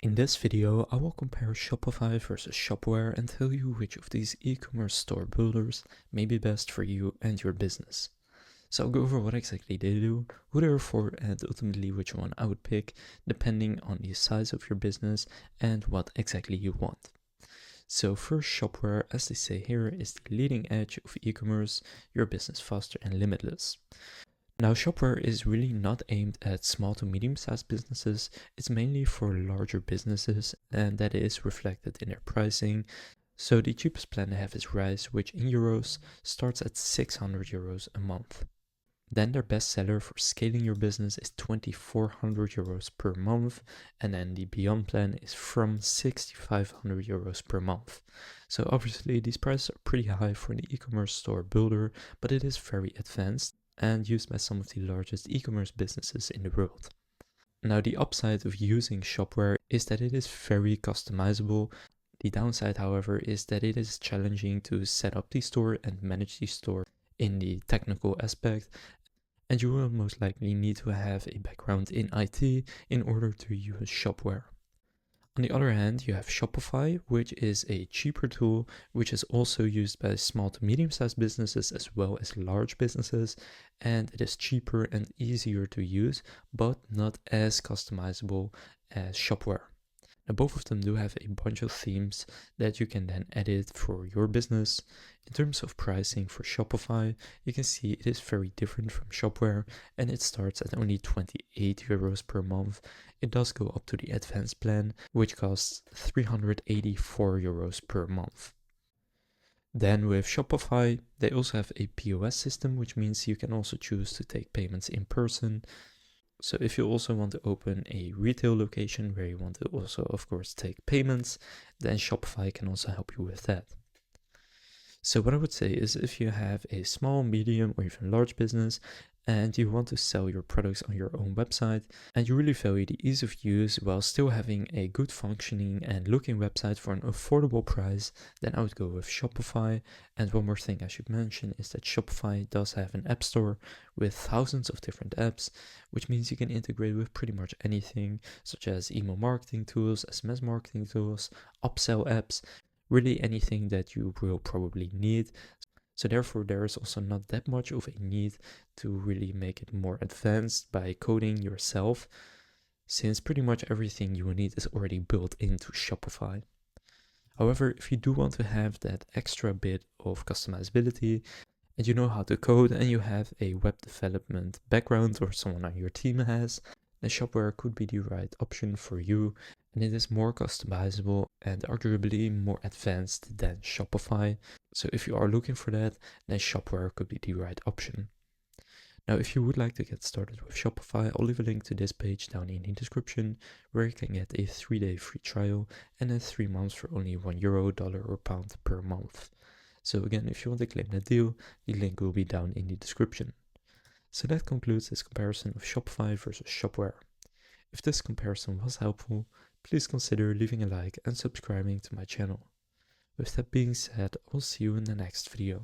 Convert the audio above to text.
In this video, I will compare Shopify versus Shopware and tell you which of these e-commerce store builders may be best for you and your business. So I'll go over what exactly they do, who they're for, and ultimately which one I would pick depending on the size of your business and what exactly you want. So first, Shopware, as they say here, is the leading edge of e-commerce, your business faster and limitless. Now, Shopware is really not aimed at small to medium-sized businesses. It's mainly for larger businesses, and that is reflected in their pricing. So the cheapest plan they have is Rise, which in euros starts at 600 euros a month. Then their best seller for scaling your business is 2,400 euros per month, and then the Beyond plan is from 6,500 euros per month. So obviously these prices are pretty high for an e-commerce store builder, but it is very advanced and used by some of the largest e-commerce businesses in the world. Now, the upside of using Shopware is that it is very customizable. The downside, however, is that it is challenging to set up the store and manage the store in the technical aspect, and you will most likely need to have a background in IT in order to use Shopware. On the other hand, you have Shopify, which is a cheaper tool, which is also used by small to medium-sized businesses as well as large businesses, and it is cheaper and easier to use, but not as customizable as Shopware. Now, both of them do have a bunch of themes that you can then edit for your business. In terms of pricing for Shopify, you can see it is very different from Shopware, and it starts at only 28 euros per month. It does go up to the advanced plan, which costs 384 euros per month. Then with Shopify, they also have a POS system, which means you can also choose to take payments in person. So if you also want to open a retail location where you want to also, of course, take payments, then Shopify can also help you with that. So what I would say is if you have a small, medium, or even large business and you want to sell your products on your own website and you really value the ease of use while still having a good functioning and looking website for an affordable price, then I would go with Shopify. And one more thing I should mention is that Shopify does have an app store with thousands of different apps, which means you can integrate with pretty much anything, such as email marketing tools, SMS marketing tools, upsell apps, really anything that you will probably need. So therefore, there is also not that much of a need to really make it more advanced by coding yourself, since pretty much everything you will need is already built into Shopify. However, if you do want to have that extra bit of customizability, and you know how to code, and you have a web development background or someone on your team has, then Shopware could be the right option for you, and it is more customizable and arguably more advanced than Shopify. So if you are looking for that, then Shopware could be the right option. Now, if you would like to get started with Shopify, I'll leave a link to this page down in the description where you can get a 3-day free trial and then 3 months for only €1, dollar, or pound per month. So again, if you want to claim that deal, the link will be down in the description. So that concludes this comparison of Shopify versus Shopware. If this comparison was helpful, please consider leaving a like and subscribing to my channel. With that being said, I'll see you in the next video.